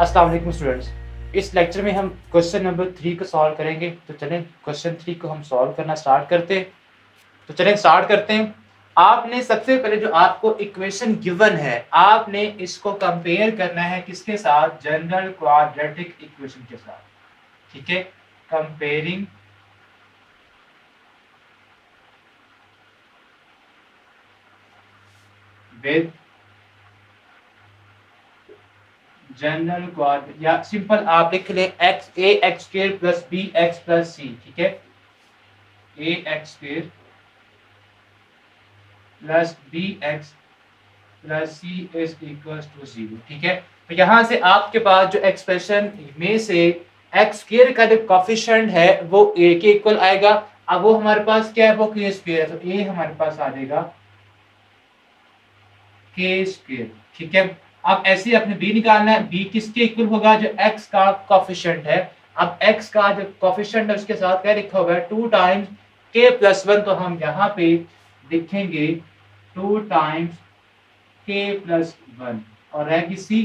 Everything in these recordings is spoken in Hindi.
अस्सलाम वालेकुम स्टूडेंट्स। इस लेक्चर में हम क्वेश्चन नंबर 3 को सॉल्व करेंगे। तो चलें क्वेश्चन 3 को हम सॉल्व करना स्टार्ट करते हैं। तो चलें स्टार्ट करते हैं। आपने सबसे पहले जो आपको इक्वेशन गिवन है, आपने इसको कंपेयर करना है किसके साथ? जनरल क्वाड्रेटिक इक्वेशन के साथ। ठीक है, कंपेयरिंग विद जनरल क्वाड्रेटिक, या सिंपल आप लिख लें X A X square plus B X plus C. ठीक है, A X square plus B X plus C is equal to 0। ठीक है, तो यहां से आपके पास जो एक्सप्रेशन में से एक्स स्क्वायर का जो कोफिशिएंट है वो ए के इक्वल आएगा। अब वो हमारे पास क्या है? वो के स्क्वायर है, तो ए हमारे पास आ जाएगा के स्क्वायर। ठीक है, अब ऐसे अपने बी निकालना है। बी किसके इक्वल होगा? जो एक्स का कोफिशिएंट है। अब एक्स का जो कोफिशिएंट है उसके साथ क्या लिखा हुआ है? 2 टाइम्स के प्लस 1, तो हम यहाँ पे लिखेंगे 2 टाइम्स के प्लस 1 और रहेगी सी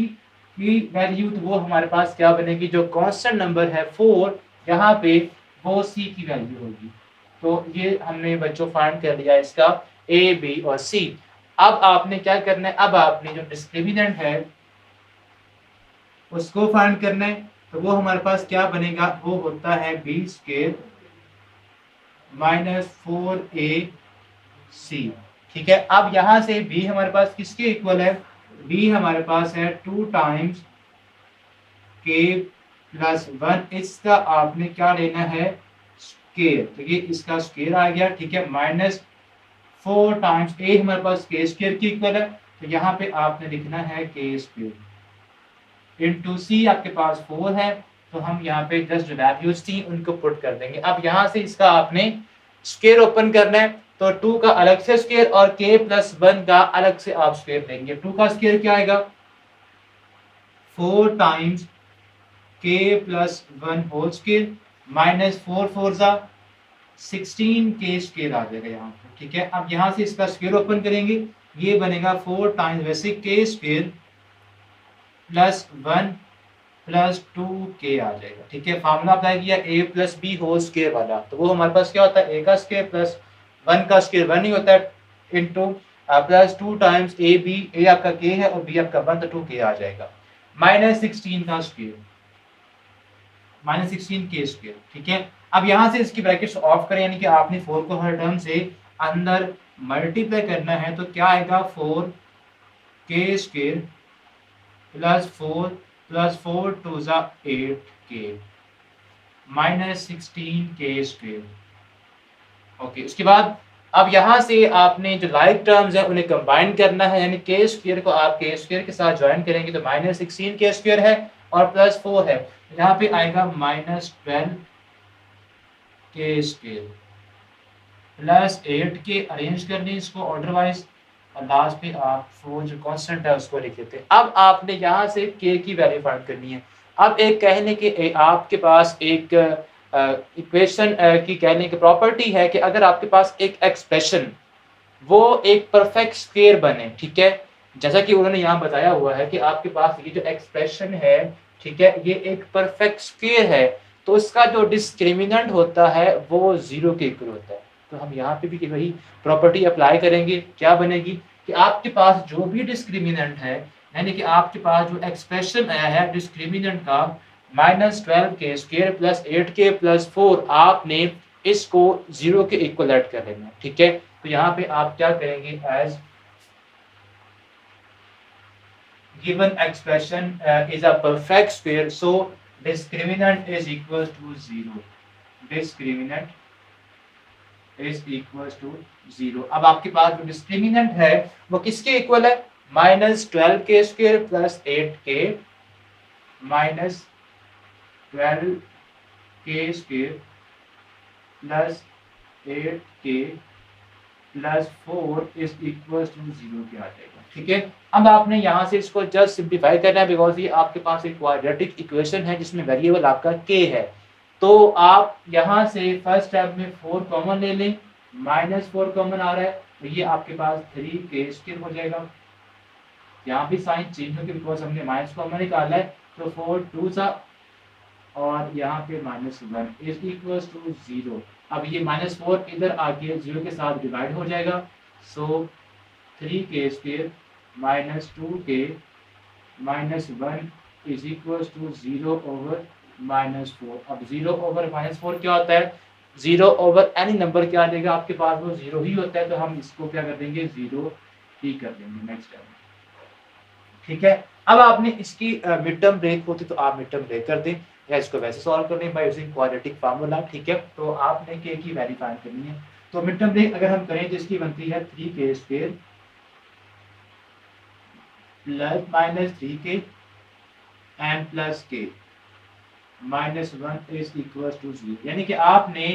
की वैल्यू, तो वो हमारे पास क्या बनेगी? जो कांस्टेंट नंबर है 4 यहाँ पे, वो सी की वैल्यू होगी। तो ये हमने बच्चों फाइंड कर लिया इसका ए बी और सी। अब आपने क्या करना है? अब आपने जो डिस्क्रिमिनेंट है उसको फाइंड करना है। तो वो हमारे पास क्या बनेगा? वो होता है बी स्क्वायर माइनस 4ac। ठीक है, अब यहां से b हमारे पास किसके इक्वल है? b हमारे पास है 2 टाइम्स k प्लस 1। इसका आपने क्या लेना है? स्क्वायर। तो ये इसका स्क्वायर आ गया। ठीक है, माइनस 4 टाइम्स a हमारे पास k स्क्वायर की इक्वल है, तो यहाँ पे आपने लिखना है k स्क्वायर इनटू c। आपके पास 4 है, तो हम यहाँ पे जस्ट जो वैल्यूज थी उनको पुट कर देंगे। अब यहाँ से इसका आपने स्क्वायर ओपन करना है, तो 2 का अलग से स्क्वायर और k प्लस 1 का अलग से आप स्क्वायर लेंगे। 2 का स्क्वायर क्या आएगा? 4 times k plus 1 whole square minus 4 4 जा 16 k स्क्वायर आ जाएगा यहाँ पे। ठीक है, अब यहाँ से इसका स्क्वायर ओपन करेंगे, ये बनेगा 4 टाइम्स वैसे k square plus 1 plus 2k आ जाएगा। ठीक है, फार्मूला अप्लाई किया a plus B whole square वाला, तो वो हमारे पास क्या होता है? a का स्क्वायर प्लस 1 का स्क्वायर 1 ही होता है into plus 2 times a b, a आपका k है और b आपका 1, तो 2k आ जाएगा माइनस 16 का स्क्वायर माइनस 16 k स्क्वायर। ठीक है, अब यहां से इसकी ब्रैकेट्स ऑफ करें, यानी कि आपने 4 को हर टर्म से अंदर मल्टीप्लाई करना है, तो क्या आएगा? 4k स्क्वायर प्लस 4 प्लस 4 2 जा 8k minus 16k square. Okay, उसके बाद अब यहाँ से आपने जो लाइक टर्म्स है उन्हें कंबाइन करना है, यानी k स्क्वायर को आप k स्क्वायर के साथ ज्वाइन करेंगे तो माइनस 16k स्क्वायर है और प्लस 4 है, यहाँ पे आएगा minus 12k square plus 8k। Arrange कर लें इसको ऑर्डर वाइज और लास्ट पे आप वो जो कांस्टेंट है उसको लिख देते हैं। अब आपने यहाँ से k की वैल्यू फाइंड करनी है। अब एक कहने के आपके पास एक इक्वेशन की कहने की प्रॉपर्टी है कि अगर आपके पास एक एक्सप्रेशन वो एक परफेक्ट स्क्वायर बने, ठीक है, जैसा कि उन्होंने यहाँ बताया हुआ है कि आपके पास ये जो एक्सप्रेशन है, ठीक है, ये एक परफेक्ट स्क्वायर है, तो इसका जो डिस्क्रिमिनेंट होता है वो 0 के इक्वल होता है। तो हम यहाँ पे भी वही प्रॉपर्टी अप्लाई करेंगे। क्या बनेगी कि आपके पास जो भी डिस्क्रिमिनेंट है, यानी कि आपके पास जो एक्सप्रेशन आया है डिस्क्रिमिनेंट का minus 12k square plus 8k plus 4, आपने इसको 0 के इक्वल ऐड कर लेना है। ठीक है, तो यहाँ पे आप क्या करेंगे? As given expression is a perfect square, so discriminant is equal to 0। Discriminant is equal to 0। अब आपके पास जो डिस्क्रिमिनेंट है वो किसके इक्वल है? Minus 12k square plus 8k minus 12k square plus 8k plus 4 is equal to 0 के आ जाएगा। ठीक है, अब आपने यहाँ से इसको जस्ट सिंप्लीफाई करना है, बिकॉज ये आपके पास एक क्वाड्रेटिक इक्वेशन है जिसमें वेरिएबल आपका k है। तो आप यहाँ से फर्स्ट स्टेप में 4 कॉमन ले लें, माइनस 4 कॉमन आ रहा है, तो ये आपके पास 3k स्क्वायर हो जाएगा। यहाँ भी साइन चेंज होगी बिकॉज हमने माइनस कॉमन निकाला है, तो 4 टू सा और यहाँ पे -1 इज इक्वल्स टू 0। अब ये -4 इधर आके 0 के साथ डिवाइड हो जाएगा, so 3k² -2k -1 is equals to 0 over -4। अब 0 ओवर -4 क्या होता है, 0 ओवर एनी नंबर क्या लेगा आपके पास, वो 0 ही होता है, तो हम इसको क्या कर देंगे, 0 ही कर देंगे नेक्स्ट टाइम। ठीक है, अब आपने इसकी मिड टर्म ब्रेक होती तो आप मिड टर्म ब्रेक कर दें, या इसको वैसे सॉल्व कर लें बाय यूजिंग क्वाड्रेटिक फार्मूला। ठीक है, तो आपने के की वैल्यू फाइंड करनी है। तो मिड टर्म ब्रेक अगर हम करें तो इसकी बनती है 3k² plus -3k and plus k -1 is equal to 0। यानी कि आपने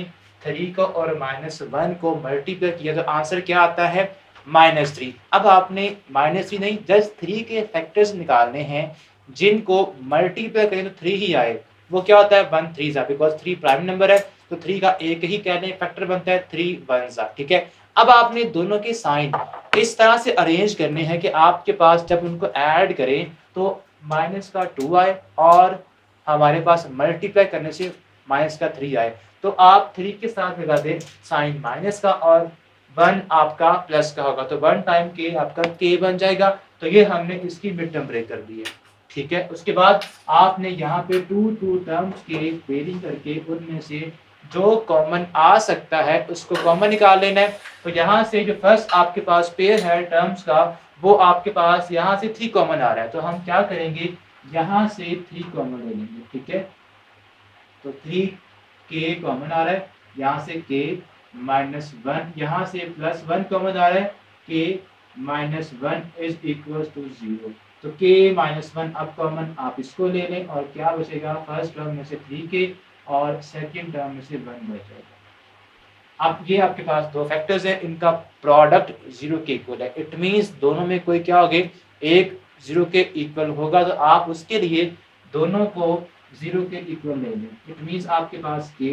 3 को और -1 को मल्टीप्लाई किया तो आंसर क्या आता है, -3। अब आपने -3 नहीं, जस्ट 3 के फैक्टर्स निकालने हैं जिनको मल्टीप्लाई करें तो 3 ही आए। वो क्या होता है, 1 3 बिकॉज 3 प्राइम नंबर है, तो 3 का एक ही कहने फैक्टर बनता है 3 1 ठीक है। अब आपने दोनों के साइन इस तरह से अरेंज करने हैं कि आपके पास जब उनको ऐड करें तो -2 आए और हमारे पास मल्टीप्लाई करने से -3 आए। तो आप 3 के साथ लगा दें साइन माइनस का और 1 आपका प्लस का होगा, तो 1 टाइम के आपका के बन जाएगा। तो ये हमने इसकी मिड टर्म ब्रेक कर दी है। ठीक है, उसके बाद आपने यहाँ पे 2 टर्म्स के वेरिंग करके उनमें से जो कॉमन आ सकता है उसको कॉमन निकाल लेना है। तो यहाँ से जो फर्स्ट आपके पास पेयर है टर्म्स का, वो आपके पास यहाँ से 3 कॉमन आ रहा है, तो हम क्या करेंगे, यहाँ से 3 कॉमन ले लेंगे। ठीक है, तो 3k कॉमन आ रहा है, यहाँ से k -1, यहाँ से +1 कॉमन आ रहा है, k -1 इज इक्वल टू 0। तो k -1 अब कॉमन आप इसको ले लें और क्या बचेगा, फर्स्ट टर्म में से 3k और सेकंड टर्म में से 1 बच जाएगा। अब ये आपके पास दो फैक्टर्स हैं, इनका प्रोडक्ट 0 के इक्वल है। इट मींस दोनों में कोई क्या होगा, एक 0 के इक्वल होगा, तो आप उसके लिए दोनों को 0 के इक्वल ले लें। इट मींस आपके पास k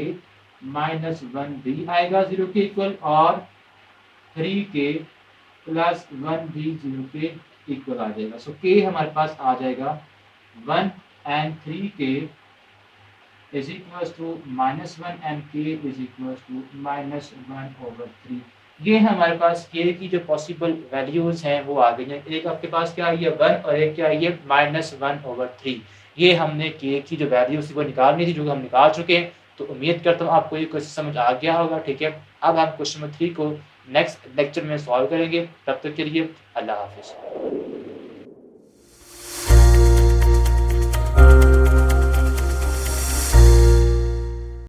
-1 भी आएगा 0 के इक्वल और 3k +1 भी 0 के इक्वल आ जाएगा। सो k हमारे पास आ जाएगा 1 and 3k is equals to -1 and k is equals to -1/3। ये हमारे पास k की जो पॉसिबल वैल्यूज हैं वो आ गई हैं। एक आपके पास क्या आई है 1 और एक क्या आई है -1/3। ये हमने k की जो वैल्यूज थी वो निकालनी थी, जो हम निकाल चुके हैं। तो उम्मीद करता हूँ आपको ये क्वेश्चन समझ आ गया होगा। ठीक है, अब हम क्वेश्चन नंबर 3 को नेक्स्ट लेक्चर में सॉल्व करेंगे। तब तक के लिए अल्लाह हाफिज़।